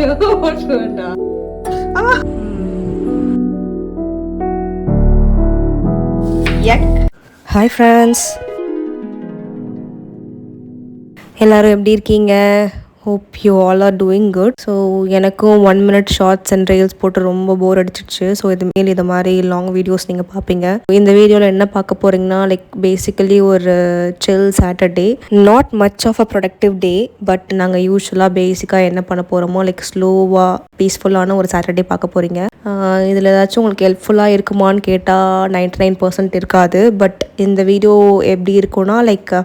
வேண்டாம். Hi friends, எல்லோரும் எப்படி இருக்கீங்க? Hope you all are doing good. So எனக்கும் 1 minute ஷார்ட்ஸ் அண்ட் ரீல்ஸ் போட்டு ரொம்ப போர் அடிச்சிடுச்சு. ஸோ இதுமாரி இது மாதிரி லாங் வீடியோஸ் நீங்கள் பார்ப்பீங்க. இந்த வீடியோவில் என்ன பார்க்க போகிறீங்கன்னா, லைக் பேசிக்கலி ஒரு chill Saturday, not much of a productive day. But நாங்கள் யூஸ்வலாக பேசிக்காக என்ன பண்ண போகிறோமோ, லைக் ஸ்லோவாக பீஸ்ஃபுல்லான ஒரு சாட்டர்டே பார்க்க போகிறீங்க. இதில் ஏதாச்சும் உங்களுக்கு ஹெல்ப்ஃபுல்லாக இருக்குமான்னு கேட்டால் 99% இருக்காது. பட் இந்த வீடியோ எப்படி இருக்குன்னா, லைக்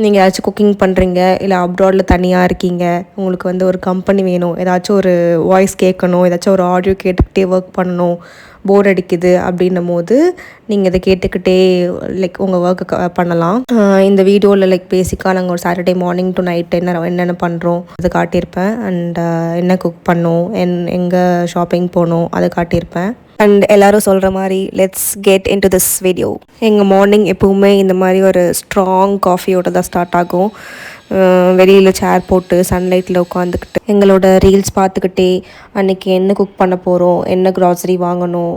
நீங்கள் ஏதாச்சும் குக்கிங் பண்ணுறீங்க, இல்லை அப்ராடில் தனியாக இருக்கீங்க, உங்களுக்கு வந்து ஒரு கம்பெனி வேணும், ஏதாச்சும் ஒரு வாய்ஸ் கேட்கணும், ஏதாச்சும் ஒரு ஆடியோ கேட்டுக்கிட்டே ஒர்க் பண்ணணும், போர் அடிக்குது அப்படின்னும் போது நீங்கள் இதை கேட்டுக்கிட்டே லைக் உங்கள் ஒர்க்கு பண்ணலாம். இந்த வீடியோவில் லைக் பேசிக்காக நாங்கள் ஒரு சாட்டர்டே மார்னிங் டு நைட் என்னென்ன பண்ணுறோம் அதை காட்டியிருப்பேன். அண்ட் என்ன குக் பண்ணோம், எங்கே ஷாப்பிங் போனோம் அதை காட்டியிருப்பேன். அண்ட் எல்லோரும் சொல்கிற மாதிரி let's get in to this video. எங்கள் மார்னிங் எப்போவுமே இந்த மாதிரி ஒரு ஸ்ட்ராங் காஃபியோட தான் ஸ்டார்ட் ஆகும். வெளியில் சேர் போட்டு சன்லைட்டில் உட்காந்துக்கிட்டு எங்களோட ரீல்ஸ் பார்த்துக்கிட்டே அன்றைக்கி என்ன குக் பண்ண போகிறோம், என்ன க்ராசரி வாங்கணும்,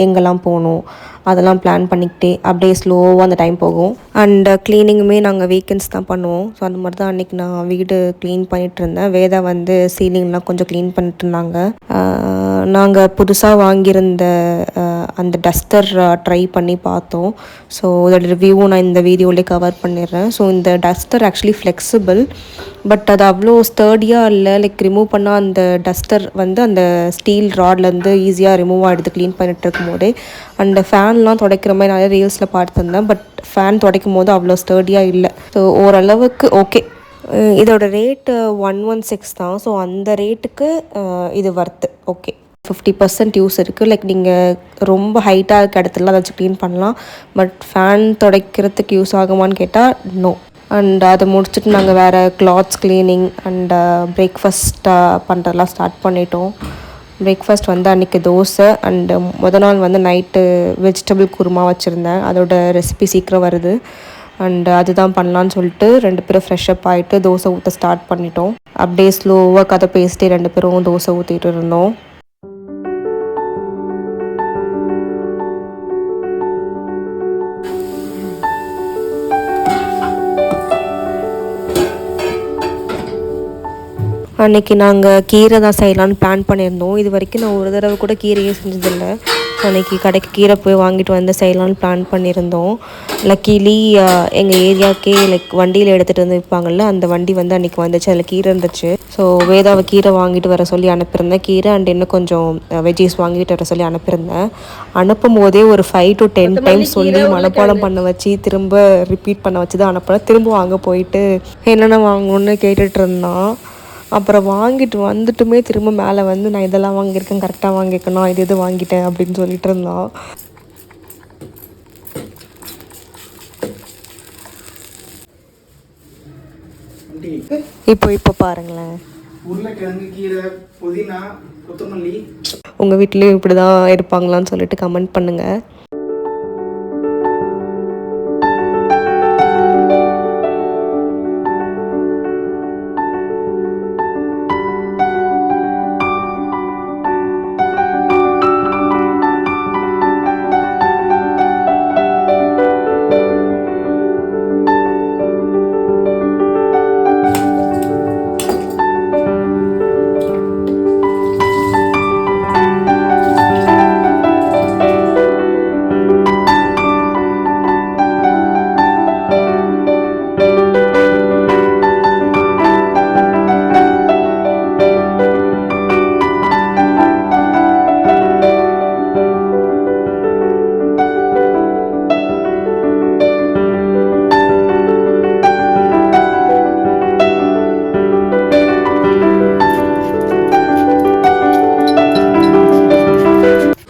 எங்கெல்லாம் போகணும் அதெல்லாம் பிளான் பண்ணிக்கிட்டே அப்படியே ஸ்லோவாக அந்த டைம் போகும். அண்ட் க்ளீனிங்குமே நாங்கள் வீக்கெண்ட்ஸ் தான் பண்ணுவோம். ஸோ அந்த மாதிரி தான் அன்றைக்கி நான் வீடு க்ளீன் பண்ணிகிட்டு இருந்தேன். வேதா வந்து சீலிங்லாம் கொஞ்சம் க்ளீன் பண்ணிட்டு இருந்தாங்க. நாங்கள் புதுசாக வாங்கியிருந்த அந்த டஸ்டர் ட்ரை பண்ணி பார்த்தோம். ஸோ இதோட ரிவ்யூவும் நான் இந்த வீடியோவிலே கவர் பண்ணிடுறேன். ஸோ இந்த டஸ்டர் ஆக்சுவலி ஃப்ளெக்சிபிள், பட் அது அவ்வளோ ஸ்டர்டியாக இல்லை. லைக் ரிமூவ் பண்ணால் அந்த டஸ்டர் வந்து அந்த ஸ்டீல் ராட்லேருந்து ஈஸியாக ரிமூவ் ஆகிடுது க்ளீன் பண்ணிட்டு இருக்கும் போதே. அண்ட் ஃபேன்லாம் துடைக்கிற மாதிரி நிறைய ரீல்ஸில் பார்த்துருந்தேன். பட் ஃபேன் துடைக்கும் போது அவ்வளோ ஸ்டர்டியாக இல்லை. ஸோ ஓரளவுக்கு ஓகே. இதோட ரேட்டு 116 தான். ஸோ அந்த ரேட்டுக்கு இது வர்த்து. ஓகே, 50% யூஸ் இருக்குது. லைக் நீங்கள் ரொம்ப ஹைட்டாக இருக்க இடத்துல அதை வச்சு க்ளீன் பண்ணலாம். பட் ஃபேன் துடைக்கிறதுக்கு யூஸ் ஆகுமான்னு கேட்டால் நோ. அண்ட் அதை முடிச்சுட்டு நாங்கள் வேறு கிளாத்ஸ் க்ளீனிங் அண்ட் பிரேக்ஃபாஸ்ட் பண்ணுறதெல்லாம் ஸ்டார்ட் பண்ணிட்டோம். பிரேக்ஃபாஸ்ட் வந்து அன்றைக்கி தோசை. அண்டு நாள் வந்து நைட்டு வெஜிடபிள் குருமா வச்சுருந்தேன். அதோட ரெசிபி சீக்கிரம் வருது. அண்டு அதுதான் பண்ணலான்னு சொல்லிட்டு 2 பேரும் ஃப்ரெஷ்அப் ஆகிட்டு தோசை ஊற்ற ஸ்டார்ட் பண்ணிட்டோம். அப்படியே ஸ்லோவாக கதை பேசிட்டே 2 பேரும் தோசை ஊற்றிட்டு இருந்தோம். அன்றைக்கி நாங்கள் கீரை தான் செய்யலான்னு பிளான் பண்ணியிருந்தோம். இது வரைக்கும் நான் ஒரு தடவை கூட கீரையே செஞ்சதில்லை. ஸோ அன்றைக்கி கடைக்கு கீரை போய் வாங்கிட்டு வந்து செய்யலான்னு பிளான் பண்ணியிருந்தோம். லக்கீலி எங்கள் ஏரியாவுக்கே லைக் வண்டியில் எடுத்துகிட்டு வந்து விற்பாங்கள்ல, அந்த வண்டி வந்து அன்றைக்கி வந்துச்சு. அதில் கீரை இருந்துச்சு. ஸோ வேதாவை கீரை வாங்கிட்டு வர சொல்லி அனுப்பியிருந்தேன். கீரை அண்ட் இன்னும் கொஞ்சம் வெஜ்ஜீஸ் வாங்கிட்டு வர சொல்லி அனுப்பியிருந்தேன். அனுப்பும் போதே ஒரு 5 to 10 டைம்ஸ் சொல்லி மனப்பாடம் பண்ண வச்சு திரும்ப ரிப்பீட் பண்ண வச்சு தான் அனுப்புகிறேன். திரும்ப வாங்க போயிட்டு என்னென்ன வாங்கணுன்னு கேட்டுட்டு இருந்தான். அப்புறம் வாங்கிட்டு வந்துட்டுமே திரும்ப மேலே வந்து நான் இதெல்லாம் வாங்கியிருக்கேன், கரெக்டாக வாங்கிக்கணும், இது வாங்கிட்டேன் அப்படின்னு சொல்லிட்டு இருந்தான். இப்போ பாருங்களேன், உருளைக்கிழங்கு, கீரை, புதினா, கொத்தமல்லி. உங்கள் வீட்லேயும் இப்படி தான் இருப்பாங்களான்னு சொல்லிட்டு கமெண்ட் பண்ணுங்கள்.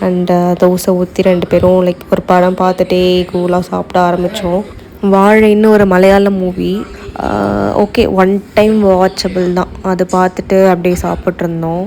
அண்ட் தோசை ஊற்றி 2 பேரும் லைக் ஒரு படம் பார்த்துட்டே கூலாக சாப்பிட ஆரம்பித்தோம். வாழைன்னு ஒரு மலையாள மூவி. ஓகே, 1 டைம் வாட்சபிள் தான். அது பார்த்துட்டு அப்படியே சாப்பிட்ருந்தோம்.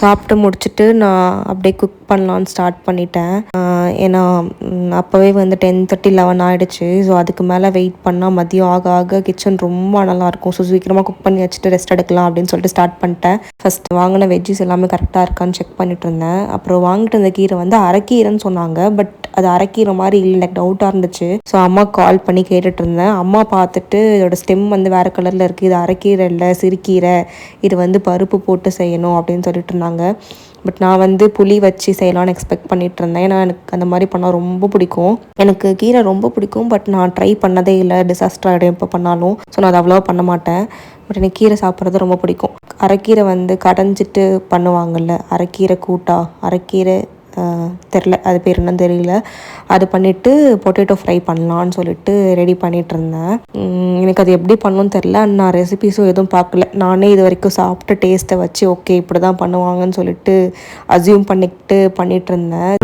சாப்பிட்டு முடிச்சுட்டு நான் அப்படியே குக் பண்ணலான்னு ஸ்டார்ட் பண்ணிட்டேன். ஏன்னா அப்போவே வந்து 10:30 11 ஆகிடுச்சு. ஸோ அதுக்கு மேலே வெயிட் பண்ணால் மதியம் ஆக ஆக கிச்சன் ரொம்ப நல்லாயிருக்கும். ஸோ சீக்கிரமாக குக் பண்ணி வச்சுட்டு ரெஸ்ட் எடுக்கலாம் அப்படின்னு சொல்லிட்டு ஸ்டார்ட் பண்ணிட்டேன். ஃபஸ்ட்டு வாங்கின வெஜ்ஜஸ் எல்லாமே கரெக்டாக இருக்கான்னு செக் பண்ணிட்டு இருந்தேன். அப்புறம் வாங்கிட்டு இருந்த கீரை வந்து அரைக்கீரைன்னு சொன்னாங்க. பட் அது அரைக்கீரை மாதிரி இல்லை, எனக்கு டவுட்டாக இருந்துச்சு. ஸோ அம்மா கால் பண்ணி கேட்டுட்டு இருந்தேன். அம்மா பார்த்துட்டு இதோட ஸ்டெம் வந்து வேறு கலரில் இருக்குது, இது அரைக்கீரை இல்லை சிறுக்கீரை, இது வந்து பருப்பு போட்டு செய்யணும் அப்படின்னு சொல்லிட்டு இருந்தாங்க. பட் நான் வந்து புளி வச்சு செய்யலான்னு எக்ஸ்பெக்ட் பண்ணிட்டு இருந்தேன். ஏன்னா எனக்கு அந்த மாதிரி பண்ணால் ரொம்ப பிடிக்கும். எனக்கு கீரை ரொம்ப பிடிக்கும். பட் நான் ட்ரை பண்ணதே இல்லை, டிசாஸ்டர் ஆகிடும் எப்போ பண்ணாலும். ஸோ நான் அதை அவ்வளோவா பண்ண மாட்டேன். பட் எனக்கு கீரை சாப்பிட்றது ரொம்ப பிடிக்கும். அரைக்கீரை வந்து கடைஞ்சிட்டு பண்ணுவாங்கள்ல, அரைக்கீரை கூட்டா, அரைக்கீரை தெரில, அது பேர் என்னன்னு தெரியல. அது பண்ணிவிட்டு பொட்டேட்டோ ஃப்ரை பண்ணலான்னு சொல்லிட்டு ரெடி பண்ணிகிட்டு இருந்தேன். எனக்கு அது எப்படி பண்ணணும்னு தெரில. நான் ரெசிபீஸும் எதுவும் பார்க்கல. நானே இது வரைக்கும் சாப்பிட்டு டேஸ்ட்டை வச்சு ஓகே இப்படி தான் பண்ணுவாங்கன்னு சொல்லிட்டு அசியூம் பண்ணிகிட்டு இருந்தேன்.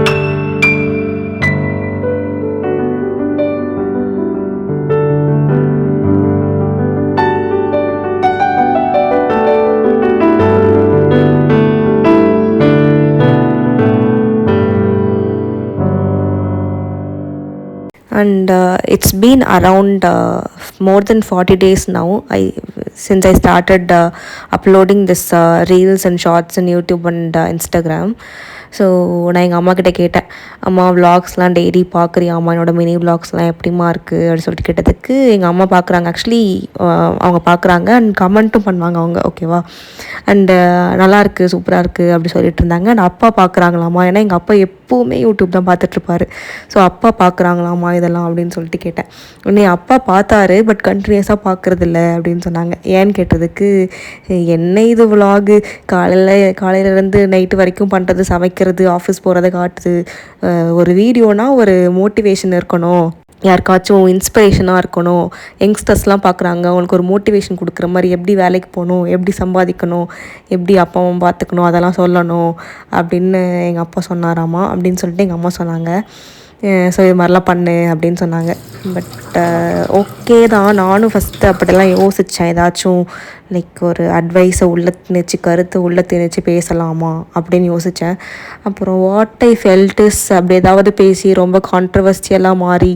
And it's been around more than 40 days now since I started uploading this reels and shorts on YouTube and Instagram. So நான் எங்கள் அம்மாக்கிட்ட கேட்டேன், அம்மா விலாக்ஸ்லாம் டெய்லி பார்க்குறியா அம்மா, என்னோடய மினி விலாக்ஸ்லாம் எப்படிமா இருக்குது அப்படின்னு சொல்லிட்டு கேட்டதுக்கு எங்கள் அம்மா பார்க்குறாங்க. ஆக்சுவலி அவங்க பார்க்குறாங்க அண்ட் கமெண்ட்டும் பண்ணுவாங்க அவங்க, ஓகேவா. அண்டு நல்லாயிருக்கு, சூப்பராக இருக்குது அப்படி சொல்லிட்டு இருந்தாங்க. அண்ட் அப்பா பார்க்குறாங்களாம்மா, ஏன்னா எங்கள் அப்பா எப்போவுமே யூடியூப் தான் பார்த்துட்ருப்பாரு. ஸோ அப்பா பார்க்குறாங்களாம்மா இதெல்லாம் அப்படின்னு சொல்லிட்டு கேட்டேன். உடனே அப்பா பார்த்தாரு, பட் கண்டினியூஸாக பார்க்குறதில்ல அப்படின்னு சொன்னாங்க. ஏன்னு கேட்டதுக்கு, என்ன இது விலாகு, காலையிலேருந்து நைட்டு வரைக்கும் பண்ணுறது, சமைக்கிறது, ஆஃபீஸ் போகிறத காட்டுது. ஒரு வீடியோனா ஒரு மோட்டிவேஷன் இருக்கணும், யாருக்காச்சும் இன்ஸ்பிரேஷனாக இருக்கணும். யங்ஸ்டர்ஸ்லாம் பார்க்குறாங்க, அவங்களுக்கு ஒரு மோட்டிவேஷன் கொடுக்குற மாதிரி எப்படி வேலைக்கு போகணும், எப்படி சம்பாதிக்கணும், எப்படி அப்பாவும் பார்த்துக்கணும், அதெல்லாம் சொல்லணும் அப்படின்னு எங்கள் அப்பா சொன்னாராமா அப்படின்னு சொல்லிட்டு எங்கள் அம்மா சொன்னாங்க. ஸோ இது மாதிரிலாம் பண்ணு அப்படின்னு சொன்னாங்க. பட் ஓகே தான், நானும் ஃபஸ்ட்டு அப்படிலாம் யோசித்தேன். ஏதாச்சும் லைக் ஒரு அட்வைஸை கருத்தை உள்ளே திணிச்சு பேசலாமா அப்படின்னு யோசித்தேன். அப்புறம் வாட் ஐ ஃபெல்ட் இஸ் அப்படி ஏதாவது பேசி ரொம்ப கான்ட்ரவர்சியலாக மாறி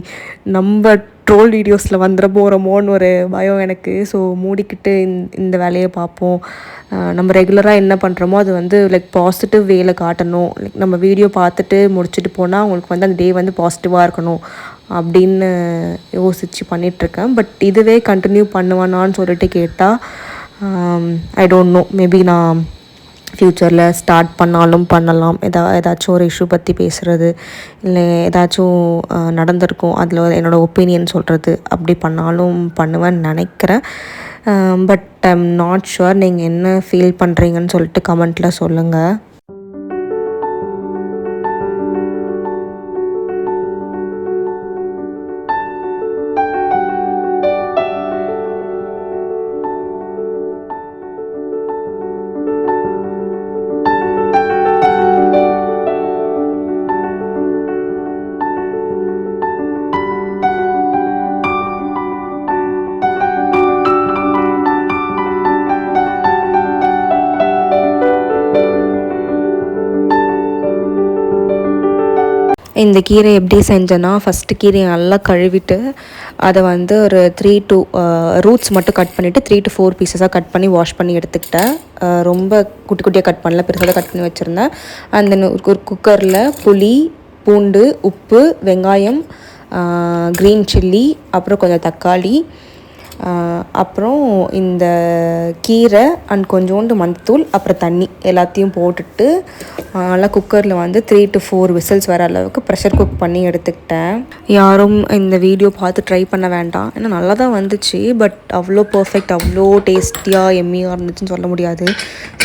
நம்ம ட்ரோல் வீடியோஸில் வந்துட போகிறோமோன்னு ஒரு பயம் எனக்கு. ஸோ மூடிக்கிட்டு இந்த வேலையை பார்ப்போம். நம்ம ரெகுலராக என்ன பண்ணுறோமோ அது வந்து லைக் பாசிட்டிவ் வேல காட்டணும். லைக் நம்ம வீடியோ பார்த்துட்டு முடிச்சுட்டு போனால் அவங்களுக்கு வந்து அந்த டே வந்து பாசிட்டிவாக இருக்கணும் அப்படின்னு யோசித்து பண்ணிகிட்ருக்கேன். பட் இதுவே கண்டினியூ பண்ணுவேனான்னு சொல்லிட்டு கேட்டால் ஐ டோன்ட் நோ. மேபி நான் ஃப்யூச்சரில் ஸ்டார்ட் பண்ணலாம். ஏதாச்சும் ஒரு இஷ்யூ பற்றி பேசுகிறது, இல்லை ஏதாச்சும் நடந்திருக்கும் அதில் என்னோடய ஒப்பீனியன் சொல்கிறது, அப்படி பண்ணுவேன்னு நினைக்கிறேன். But I'm not sure. நீங்கள் என்ன ஃபீல் பண்ணுறீங்கன்னு சொல்லிட்டு கமெண்ட்டில் சொல்லுங்கள். இந்த கீரை எப்படி செஞ்சேன்னா, ஃபஸ்ட்டு கீரையை நல்லா கழுவிட்டு அதை வந்து ஒரு 3 to ரூட்ஸ் மட்டும் கட் பண்ணிவிட்டு 3 to 4 பீசஸாக கட் பண்ணி வாஷ் பண்ணி எடுத்துக்கிட்டேன். ரொம்ப குட்டி குட்டியாக கட் பண்ணல, பெருசாக கட் பண்ணி வச்சுருந்தேன். அந்த ஒரு குக்கரில் புளி, பூண்டு, உப்பு, வெங்காயம், க்ரீன் சில்லி, அப்புறம் கொஞ்சம் தக்காளி, அப்புறம் இந்த கீரை அண்ட் கொஞ்சோண்டு மஞ்சத்தூள், அப்புறம் தண்ணி எல்லாத்தையும் போட்டுட்டு நல்லா குக்கரில் வந்து 3 to 4 விசில்ஸ் வர அளவுக்கு ப்ரெஷர் குக் பண்ணி எடுத்துக்கிட்டேன். யாரும் இந்த வீடியோ பார்த்து ட்ரை பண்ண வேண்டாம், ஏன்னா நல்லா தான் வந்துச்சு. பட் அவ்வளோ பர்ஃபெக்ட், அவ்வளோ டேஸ்டியாக எம்மியாக இருந்துச்சுன்னு சொல்ல முடியாது.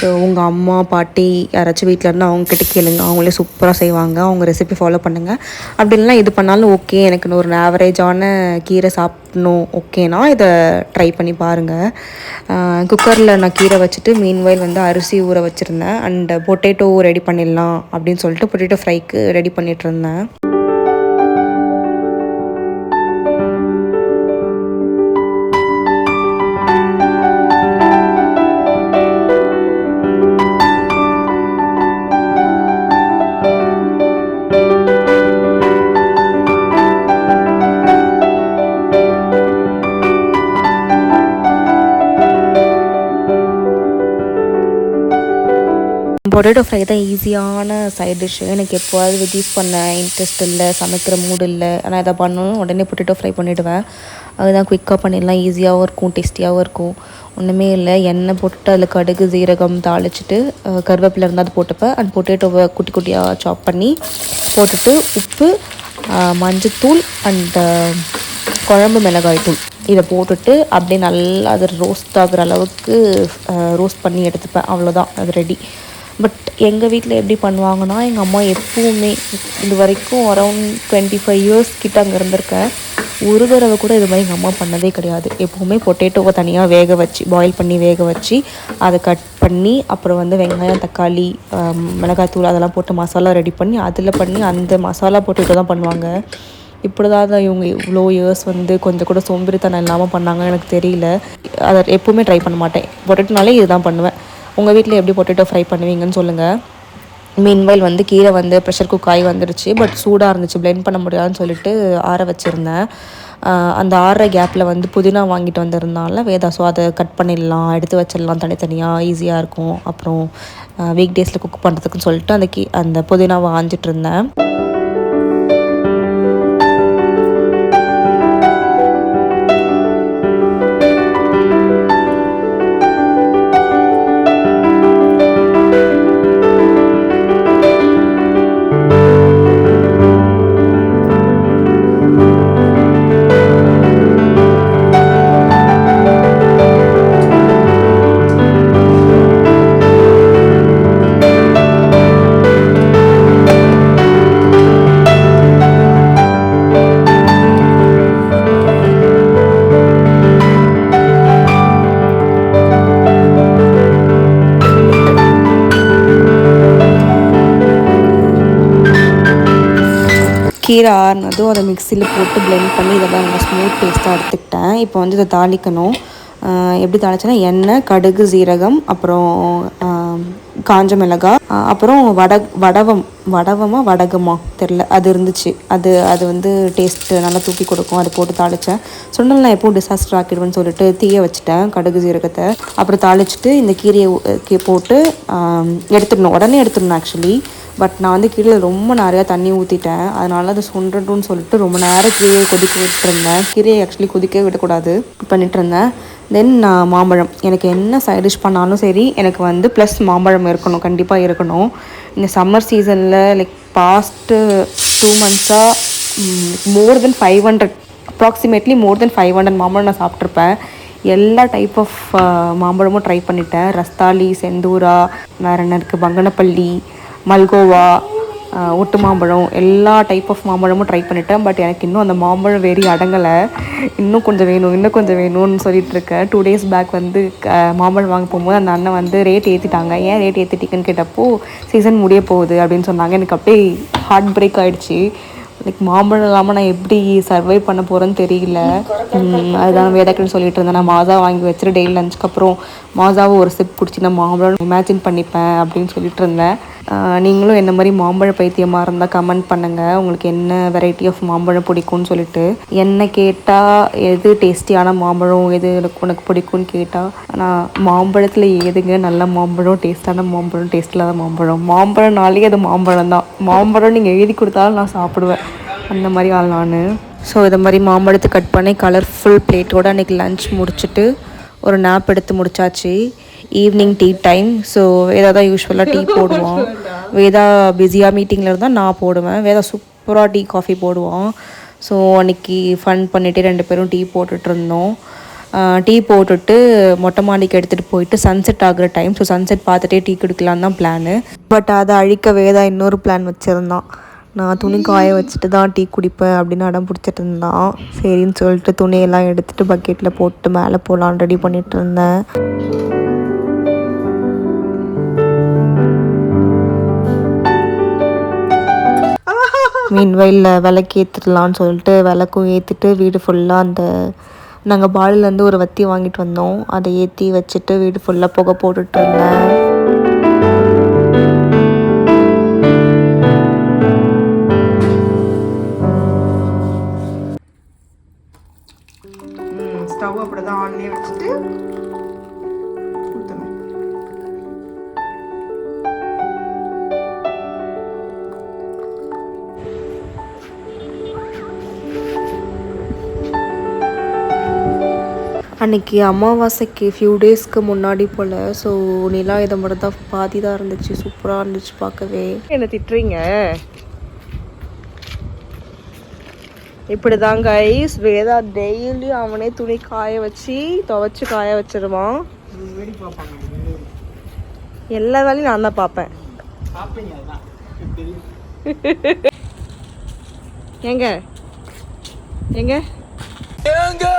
ஸோ உங்கள் அம்மா பாட்டி யாராச்சும் வீட்டில் இருந்தால் அவங்கக்கிட்ட கேளுங்க, அவங்களே சூப்பராக செய்வாங்க. அவங்க ரெசிபி ஃபாலோ பண்ணுங்கள். அப்படி இல்லைனா இது பண்ணாலும் ஓகே, எனக்கு ஒரு ஆவரேஜான கீரை சாப்பிடணும் ஓகேனா இதை ட்ரை பண்ணி பாருங்கள். குக்கரில் நான் கீரை வச்சுட்டு மீன்வைல் வந்து அரிசி ஊற வச்சுருந்தேன். அண்ட் பொட்டேட்டோ ரெடி பண்ணிடலாம் அப்படின்னு சொல்லிட்டு பொட்டேட்டோ ஃப்ரைக்கு ரெடி பண்ணிகிட்டு இருந்தேன். பொட்டேட்டோ ஃப்ரை தான் ஈஸியான சைட் டிஷ்ஷு. எனக்கு எப்போவாது வெஜ்ஜீஸ் பண்ண இன்ட்ரெஸ்ட் இல்லை, சமைக்கிற மூடு இல்லை, ஆனால் இதை பண்ணணும் உடனே பொட்டேட்டோ ஃப்ரை பண்ணிவிடுவேன். அதுதான் குயிக்காக பண்ணிடலாம், ஈஸியாகவும் இருக்கும், டேஸ்டியாகவும் இருக்கும். ஒன்றுமே இல்லை, எண்ணெய் போட்டுட்டு அதில் கடுகு சீரகம் தாளிச்சிட்டு கருவேப்பிலை இருந்தால் அது போட்டுப்பேன். அந்த பொட்டேட்டோவை குட்டி குட்டியாக சாப் பண்ணி போட்டுட்டு உப்பு, மஞ்சத்தூள் அண்ட் குழம்பு மிளகாய் தூள் இதை போட்டுட்டு அப்படியே நல்லா அது ரோஸ்ட் ஆகுற அளவுக்கு ரோஸ்ட் பண்ணி எடுத்துப்பேன். அவ்வளோதான், அது ரெடி. பட் எங்கள் வீட்டில் எப்படி பண்ணுவாங்கன்னா, எங்கள் அம்மா எப்போவுமே இது வரைக்கும் அரௌண்ட் 25 இயர்ஸ் கிட்ட அங்கே இருந்திருக்கேன், ஒரு தடவை கூட இது மாதிரி எங்கள் அம்மா பண்ணதே கிடையாது. எப்போவுமே பொட்டேட்டோவை தனியாக வேக வச்சு பாயில் பண்ணி வேக வச்சு அதை கட் பண்ணி அப்புறம் வந்து வெங்காயம் தக்காளி மிளகாத்தூள் அதெல்லாம் போட்டு மசாலா ரெடி பண்ணி அதில் பண்ணி அந்த மசாலா பொட்டேட்டோ தான் பண்ணுவாங்க. இப்படி தான் இவங்க இவ்வளோ இயர்ஸ் வந்து கொஞ்சம் கூட சோம்பேறித்தனம் இல்லாமல் பண்ணாங்க, எனக்கு தெரியல. அதை எப்போவுமே ட்ரை பண்ண மாட்டேன். பொட்டேட்டோனாலே இதுதான் பண்ணுவேன். உங்கள் வீட்டில் எப்படி பொட்டேட்டோ ஃப்ரை பண்ணுவீங்கன்னு சொல்லுங்கள். மீன்வைல் வந்து கீரை வந்து ப்ரெஷர் குக் ஆகி வந்துடுச்சு, பட் சூடாக இருந்துச்சு, பிளெண்ட் பண்ண முடியாதுன்னு சொல்லிட்டு ஆற வச்சுருந்தேன். அந்த ஆறுற கேப்பில் வந்து புதினா வாங்கிட்டு வந்திருந்தால வேதா, ஸோ அதை கட் பண்ணிடலாம், எடுத்து வச்சிடலாம் தனித்தனியாக, ஈஸியாக இருக்கும். அப்புறம் வீக் டேஸில் குக் பண்ணுறதுக்குன்னு சொல்லிட்டு அந்த புதினாவை ஆஞ்சிட்டு இருந்தேன். கீரை ஆறுனதும் அதை மிக்சியில் போட்டு பிளெண்ட் பண்ணி இதெல்லாம் நல்லா ஸ்மூத் பேஸ்ட்டாக எடுத்துக்கிட்டேன். இப்போ வந்து இதை தாளிக்கணும். எப்படி தாளிச்சேன்னா, எண்ணெய், கடுகு, சீரகம், அப்புறம் காஞ்ச மிளகாய், அப்புறம் வடகமா தெரில, அது இருந்துச்சு. அது வந்து டேஸ்ட்டு நல்லா தூக்கி கொடுக்கும், அதை போட்டு தாளித்தேன். சுண்டல் நான் எப்போவும் டிசாஸ்டர் ஆக்கிடுவேன்னு சொல்லிட்டு தீய வச்சுட்டேன் கடுகு சீரகத்தை. அப்புறம் தாளிச்சிட்டு இந்த கீரையை போட்டு உடனே எடுத்துடணும் ஆக்சுவலி. பட் நான் வந்து கீழே ரொம்ப நிறையா தண்ணி ஊற்றிட்டேன், அதனால அது சுண்டட்டும்னு சொல்லிட்டு ரொம்ப நேரம் கீரையை கொதிக்க விட்டுருந்தேன். கீரையை ஆக்சுவலி கொதிக்க விடக்கூடாது பண்ணிட்டு இருந்தேன். தென் மாம்பழம், எனக்கு என்ன சைட் டிஷ் பண்ணாலும் சரி எனக்கு வந்து ப்ளஸ் மாம்பழம் இருக்கணும், கண்டிப்பாக இருக்கணும். இந்த சம்மர் சீசனில் லைக் பாஸ்ட்டு 2 months மோர் தென் 500 அப்ராக்சிமேட்லி மோர் தென் 500 மாம்பழம் நான் சாப்பிட்ருப்பேன். எல்லா டைப் ஆஃப் மாம்பழமும் ட்ரை பண்ணிட்டேன். ரஸ்தாளி, செந்தூரா, வேறு என்ன இருக்குது, பங்கனப்பள்ளி, மல்கோவா, ஒட்டு மாம்பழம், எல்லா டைப் ஆஃப் மாம்பழமும் ட்ரை பண்ணிட்டேன். பட் எனக்கு இன்னும் அந்த மாம்பழம் வெறி அடங்கலை. இன்னும் கொஞ்சம் வேணும்னு சொல்லிட்டு இருக்கேன். 2 days பேக் வந்து மாம்பழம் வாங்க போகும்போது அந்த அண்ணன் வந்து ரேட் ஏற்றிட்டாங்க. ஏன் ரேட் ஏற்றிட்டிங்கன்னு கேட்டப்போ சீசன் முடிய போகுது அப்படின்னு சொன்னாங்க. எனக்கு அப்படியே ஹார்ட் பிரேக் ஆகிடுச்சு. லைக் மாம்பழம் இல்லாமல் நான் எப்படி சர்வை பண்ண போகிறேன்னு தெரியல. அதுதான் வேதாக்கின்னு சொல்லிட்டு இருந்தேன், நான் மாசா வாங்கி வச்சுட்டு டெய்லி லஞ்சுக்கு அப்புறம் மாசாவை ஒரு சிப் குடிச்சு நான் மாம்பழம் இமேஜின் பண்ணிப்பேன் அப்படின்னு சொல்லிட்டு இருந்தேன். நீங்களும் என்ன மாதிரி மாம்பழ பைத்தியமாக இருந்தால் கமெண்ட் பண்ணுங்கள், உங்களுக்கு என்ன வெரைட்டி ஆஃப் மாம்பழம் பிடிக்கும்னு சொல்லிட்டு. என்ன கேட்டால் எது டேஸ்டியான மாம்பழம், எது உனக்கு பிடிக்கும்னு கேட்டால், ஆனால் மாம்பழத்தில் ஏதுங்க நல்ல மாம்பழம், டேஸ்டான மாம்பழம், டேஸ்ட் இல்லாத மாம்பழம்னாலே அது மாம்பழம் தான். மாம்பழம் நீங்கள் எழுதி கொடுத்தாலும் நான் சாப்பிடுவேன், அந்த மாதிரி ஆள் நான். ஸோ இதை மாதிரி மாம்பழத்தை கட் பண்ணி கலர்ஃபுல் பிளேட்டோடு அன்றைக்கி லன்ச் முடிச்சுட்டு ஒரு நாப் எடுத்து முடிச்சாச்சு. Evening tea time. So Veda தான் யூஸ்வலாக டீ போடுவோம். வேதா பிஸியாக மீட்டிங்கில் இருந்தால் நான் போடுவேன். வேதா சூப்பராக டீ காஃபி போடுவோம். ஸோ அன்றைக்கி ஃபன் பண்ணிவிட்டு 2 பேரும் டீ போட்டுட்ருந்தோம். டீ போட்டுட்டு மொட்டை மாடிக்கு எடுத்துகிட்டு போயிட்டு சன்செட் ஆகிற டைம், ஸோ சன்செட் பார்த்துட்டே டீ குடிக்கலான்னு தான் பிளானு. பட் அதை அழிக்க வேதா இன்னொரு பிளான் வச்சுருந்தான். நான் துணி காய வச்சுட்டு தான் டீ குடிப்பேன் அப்படின்னு அடம் பிடிச்சிட்டு இருந்தான். சரின்னு சொல்லிட்டு துணியெல்லாம் எடுத்துகிட்டு பக்கெட்டில் போட்டு மேலே போகலான்னு ரெடி பண்ணிகிட்டு இருந்தேன். மீன்வயலில் விளக்கு ஏற்றிடலான்னு சொல்லிட்டு விளக்கும் ஏற்றிட்டு வீடு ஃபுல்லாக நாங்கள் பாலிலேருந்து ஒரு வத்தி வாங்கிட்டு வந்தோம், அதை ஏற்றி வச்சுட்டு வீடு ஃபுல்லாக புகை போட்டுட்டு இருந்தேன். ஸ்டவ் அப்படி தான் ஆன்லேயே வச்சுட்டு ஊற்றணும். அன்றைக்கி அமாவாசைக்கு ஃபியூ டேஸ்க்கு முன்னாடி போல். ஸோ நிலா இதை மட்டும் தான் பாதி தான் இருந்துச்சு. சூப்பராக இருந்துச்சு பார்க்கவே. என்ன திட்டுறீங்க? இப்படி தான் கைஸ் வேதா டெய்லியும் அவனே துணி காய வச்சு துவைச்சி காய வச்சிருவான். எல்லா வேலையும் நான் தான் பார்ப்பேன். எங்க எங்க எங்க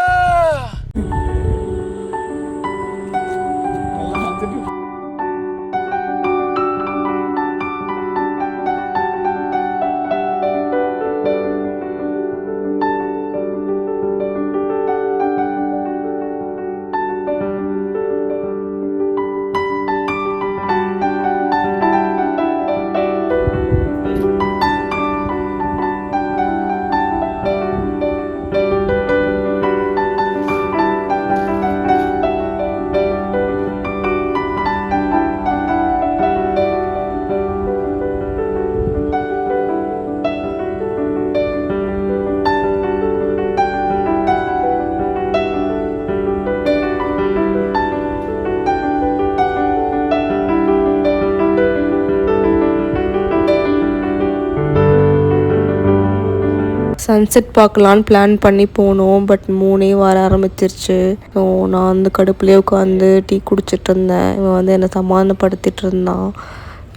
சன்செட் பார்க்கலான்னு பிளான் பண்ணி போனோம். பட் 3 வர ஆரம்பிச்சிருச்சு. ஸோ நான் வந்து கடுப்புலேயே உட்காந்து டீ குடிச்சிட்டு இருந்தேன். இவன் வந்து என்னை சமாதானப்படுத்திட்டு இருந்தான்.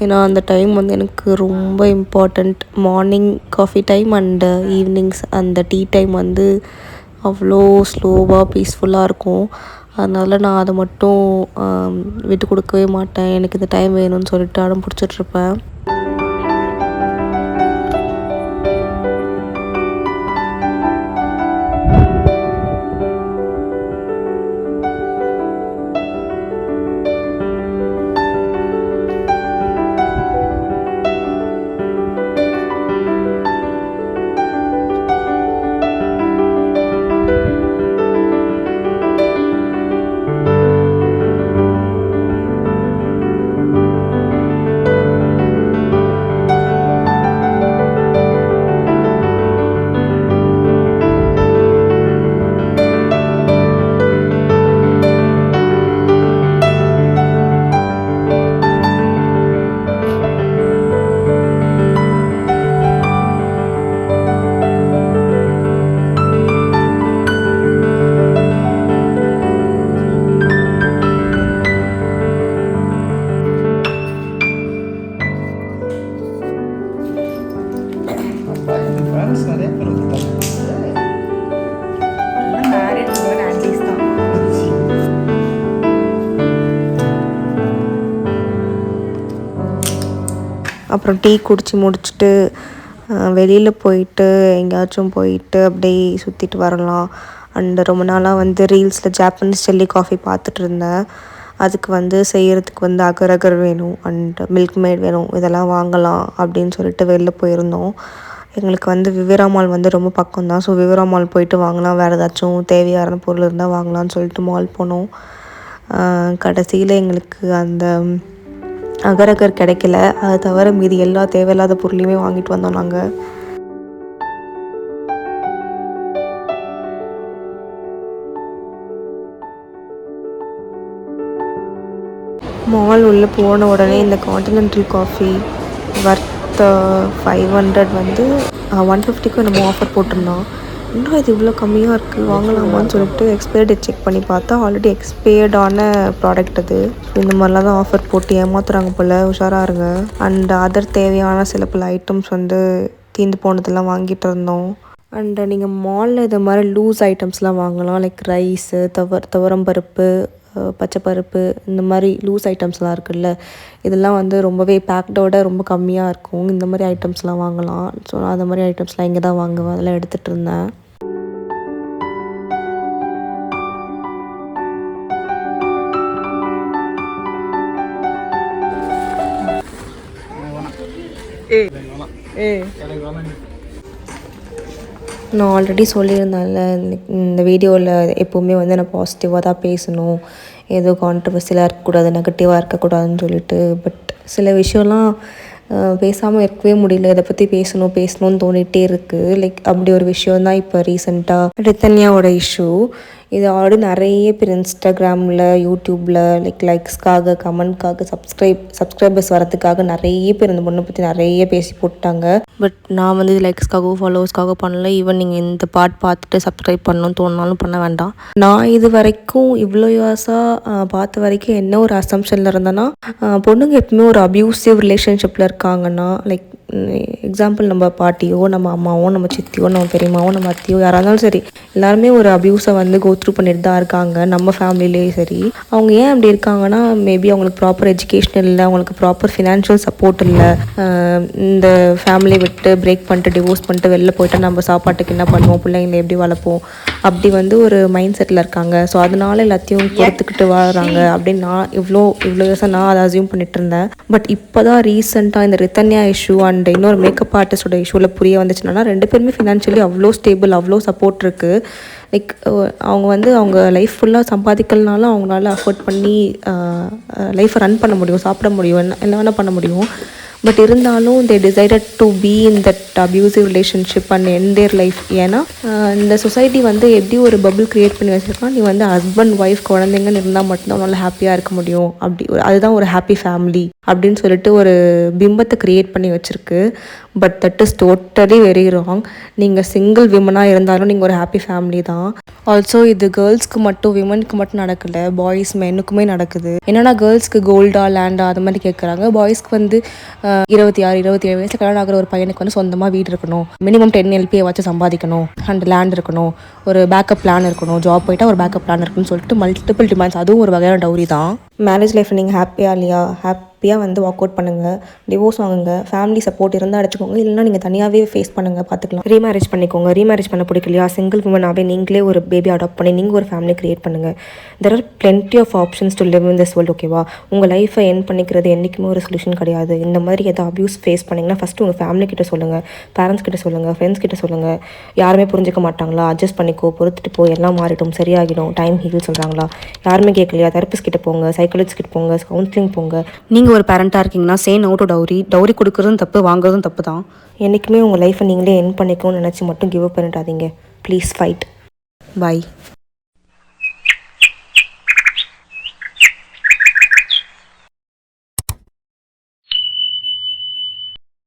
ஏன்னா அந்த டைம் வந்து எனக்கு ரொம்ப important. Morning coffee time and evenings அந்த டீ டைம் வந்து அவ்வளோ ஸ்லோவாக பீஸ்ஃபுல்லாக இருக்கும். அதனால் நான் அதை மட்டும் விட்டு கொடுக்கவே மாட்டேன். எனக்கு இந்த டைம் வேணும்னு சொல்லிட்டு அடம் பிடிச்சிட்ருப்பேன். அப்புறம் டீ குடித்து முடிச்சுட்டு வெளியில் போயிட்டு எங்கேயாச்சும் போயிட்டு அப்படியே சுற்றிட்டு வரலாம். அண்டு ரொம்ப நாளாக வந்து ரீல்ஸில் ஜாப்பனீஸ் சில்லி காஃபி பார்த்துட்டு இருந்தேன். அதுக்கு வந்து செய்கிறதுக்கு வந்து அகர் அகர் வேணும் அண்டு மில்க் மேட் வேணும், இதெல்லாம் வாங்கலாம் அப்படின்னு சொல்லிட்டு வெளில போயிருந்தோம். எங்களுக்கு வந்து விவேரா மால் வந்து ரொம்ப பக்கம் தான். ஸோ விவேரா மால் போயிட்டு வாங்கலாம், வேறு ஏதாச்சும் தேவையான பொருள் இருந்தால் வாங்கலாம்னு சொல்லிட்டு மால் போனோம். கடைசியில் எங்களுக்கு அந்த அகர் அகர் கிடைக்கல. அதை தவிர மீதி எல்லா தேவையில்லாத பொருளையுமே வாங்கிட்டு வந்தோம் நாங்கள். மால் உள்ளே போன உடனே இந்த கான்டினென்டல் காஃபி வர்த் 500 வந்து 150க்கும் நம்ம ஆஃபர் போட்டிருந்தோம். இன்னும் இது இவ்வளோ கம்மியாக இருக்குது, வாங்கலாமான்னு சொல்லிட்டு எக்ஸ்பைரி டேட் செக் பண்ணி பார்த்தா ஆல்ரெடி எக்ஸ்பயர்டான ப்ராடக்ட் அது. இந்த மாதிரிலாம் தான் ஆஃபர் போட்டு ஏமாத்துறாங்க போல், உஷாராக இருங்க. அண்ட் அதர் தேவையான சில பல ஐட்டம்ஸ் வந்து தீர்ந்து போனதெல்லாம் வாங்கிட்டு இருந்தோம். அண்டு நீங்கள் மாலில் இது மாதிரி லூஸ் ஐட்டம்ஸ்லாம் வாங்கலாம். லைக் ரைஸு, துவரம்பருப்பு, பச்சைப்பருப்பு, இந்த மாதிரி லூஸ் ஐட்டம்ஸ்லாம் இருக்குல்ல, இதெல்லாம் வந்து ரொம்பவே பேக்டோட ரொம்ப கம்மியாக இருக்கும். இந்த மாதிரி ஐட்டம்ஸ்லாம் வாங்கலாம். ஸோ நான் அந்த மாதிரி ஐட்டம்ஸ்லாம் இங்கே தான் வாங்குவேன். அதெல்லாம் எடுத்துகிட்டு இருந்தேன். நான் ஆல்ரெடி சொல்லியிருந்தேன்ல, இந்த வீடியோவில் எப்போவுமே வந்து நான் பாசிட்டிவாக தான் பேசணும், ஏதோ கான்ட்ரவர்சியலாக இருக்கக்கூடாது, நெகட்டிவாக இருக்கக்கூடாதுன்னு சொல்லிட்டு. பட் சில விஷயம்லாம் பேசாமல் இருக்கவே முடியல. இதை பற்றி பேசணும்னு தோணிகிட்டே இருக்குது. லைக் அப்படி ஒரு விஷயம் தான் இப்போ ரீசெண்டாக ரித்தன்யாவோட இஷ்யூ. இது ஆல்ரெடி நிறைய பேர் இன்ஸ்டாகிராமில் யூடியூப்பில் லைக்ஸ்க்காக கமெண்ட்காக சப்ஸ்கிரைபர்ஸ் வரதுக்காக நிறைய பேர் இந்த பொண்ணை பற்றி நிறைய பேசி போட்டாங்க. பட் நான் வந்து லைக்ஸ்க்காகவோ ஃபாலோவர்ஸ்க்காக பண்ணல. ஈவன் நீங்கள் இந்த பார்த்துட்டு சப்ஸ்கிரைப் பண்ணணும்னு தோணுனாலும் பண்ண வேண்டாம். நான் இது வரைக்கும் இவ்வளோ இயர்ஸாக பார்த்த வரைக்கும் என்ன ஒரு அசம்ஷனில் இருந்தேன்னா, பொண்ணுங்க எப்பவுமே ஒரு அப்யூசிவ் ரிலேஷன்ஷிப்பில் இருக்காங்கன்னா, லைக் எக்ஸாம்பிள் நம்ம பாட்டியோ நம்ம அம்மாவோ நம்ம சித்தியோ நம்ம பெரியம்மாவோ நம்ம அத்தையோ யாராக இருந்தாலும் சரி, எல்லாருமே ஒரு அப்யூஸை வந்து த்ரூ பண்ணிட்டு தான் இருக்காங்க. நம்ம ஃபேமிலிலேயே சரி. அவங்க ஏன் அப்படி இருக்காங்கன்னா, மேபி அவங்களுக்கு ப்ராப்பர் எஜுகேஷன் இல்லை, அவங்களுக்கு ப்ராப்பர் ஃபினான்ஷியல் சப்போர்ட் இல்லை. இந்த ஃபேமிலி விட்டு பிரேக் பண்ணிட்டு டிவோர்ஸ் பண்ணிட்டு வெளில போயிட்டா நம்ம சாப்பாட்டுக்கு என்ன பண்ணுவோம், பிள்ளைங்களை எப்படி வளர்ப்போம், அப்படி வந்து ஒரு மைண்ட் செட்டில் இருக்காங்க. ஸோ அதனால எல்லாத்தையும் பொறுத்துக்கிட்டு வாழ்கிறாங்க அப்படின்னு நான் இவ்வளோ வருஷம் நான் அதை அசியூம் பண்ணிட்டு இருந்தேன். பட் இப்போ தான் ரீசெண்டாக இந்த ரித்தன்யா இஷ்யூ அண்ட் இன்னொரு மேக்கப் ஆர்டிஸ்டோட இஷ்யூவில் புரிய வந்துச்சுன்னா, ரெண்டு பேருமே ஃபினான்ஷியலி அவ்வளோ ஸ்டேபிள், அவ்வளோ சப்போர்ட் இருக்குது. லைக் அவங்க வந்து அவங்க லைஃப் ஃபுல்லாக சம்பாதிக்கலனாலும் அவங்களால அஃபோர்ட் பண்ணி லைஃப்பை ரன் பண்ண முடியும், சாப்பிட முடியும், என்ன வேணால் பண்ண முடியும். பட் இருந்தாலும் தே decided to be in that abusive relationship and end their life. ஏன்னா இந்த சொசைட்டி வந்து எப்படி ஒரு பபிள் க்ரியேட் பண்ணி வச்சுருக்கா, நீ வந்து ஹஸ்பண்ட் ஒய்ஃப் குழந்தைங்கன்னு இருந்தால் மட்டும்தான் உன்னால் ஹாப்பியாக இருக்க முடியும், அப்படி அதுதான் ஒரு ஹாப்பி ஃபேமிலி அப்படின்னு சொல்லிட்டு ஒரு பிம்பத்தை க்ரியேட் பண்ணி வச்சுருக்கு. But that is totally very wrong. நீங்கள் சிங்கிள் விமனாக இருந்தாலும் நீங்கள் ஒரு ஹாப்பி ஃபேமிலி தான். ஆல்சோ இது கேர்ள்ஸ்க்கு மட்டும் விமனுக்கு மட்டும் நடக்கலை, பாய்ஸ் மென்னுக்குமே நடக்குது. என்னென்னா கேர்ள்ஸ்க்கு கோல்டா லேண்டா அது மாதிரி கேட்குறாங்க. பாய்ஸ்க்கு வந்து 26-27 வயசில் கல்யாணம் ஆகிற ஒரு பையனுக்கு வந்து சொந்தமாக வீடு இருக்கணும், மினிமம் 10 LPA வச்சு சம்பாதிக்கணும், அண்ட் லேண்ட் இருக்கணும், ஒரு பேக்கப் பிளான் இருக்கணும், ஜாப் போயிட்டா ஒரு பேக்கப் பிளான் இருக்குன்னு சொல்லிட்டு மல்டிபிள் டிமாண்ட்ஸ். அதுவும் ஒரு வகையான டவுரி தான். மேரேஜ் லைஃப்பில் நீங்கள் ஹாப்பியாக இல்லையா, ஹாப்பியாக வந்து வாக் அவுட் பண்ணுங்கள், டிவோர்ஸ் வாங்குங்க, ஃபேமிலி சப்போர்ட் இருந்தால் அடிச்சுக்கோங்க, இல்லைனா நீங்கள் தனியாகவே ஃபேஸ் பண்ணுங்கள், பார்த்துக்கலாம். ரீமேரேஜ் பண்ணிக்கோங்க. ரீமேரேஜ் பண்ண பிடிக்கலையா, சிங்கிள் உமனாகவே நீங்களே ஒரு பேபி அடாப்ட் பண்ணி நீங்கள் ஒரு ஃபேமிலி க்ரியேட் பண்ணுங்கள். There are plenty of options to live in this world. ஓகேவா? உங்கள் லைஃப்பை என் பண்ணிக்கிறது என்றைக்குமே ஒரு சொல்யூஷன் கிடையாது. இந்த மாதிரி எதாவது அப்யூஸ் ஃபேஸ் பண்ணிங்கன்னா ஃபஸ்ட்டு உங்கள் ஃபேமிலி கிட்ட சொல்லுங்கள், பேரண்ட்ஸ் கிட்ட சொல்லுங்கள், ஃப்ரெண்ட்ஸ் கிட்ட சொல்லுங்கள். யாருமே புரிஞ்சிக்க மாட்டாங்களா, அட்ஜஸ்ட் பண்ணிக்கோ, பொறுத்துட்டு போ, எல்லாம் மாறிடும், சரியாகிடும், டைம் ஹீல் சொல்கிறாங்களா, யாருமே கேட்கலையா, தெரப்பிஸ்ட் கிட்ட போங்க, சைக்காலஜிஸ்ட் கிட்ட போங்க, கவுன்சிலிங் போங்க. நீங்கள் ஒரு பேரண்ட்டாக இருக்கீங்கன்னா say no to dowry. Dowry கொடுக்குறதும் தப்பு, வாங்குறதும் தப்பு தான். என்றைக்குமே உங்கள் லைஃப்பை நீங்களே என் பண்ணிக்கணும்னு நினச்சி மட்டும் கிவ் அப் பண்ணிடாதீங்க. Please fight. பை.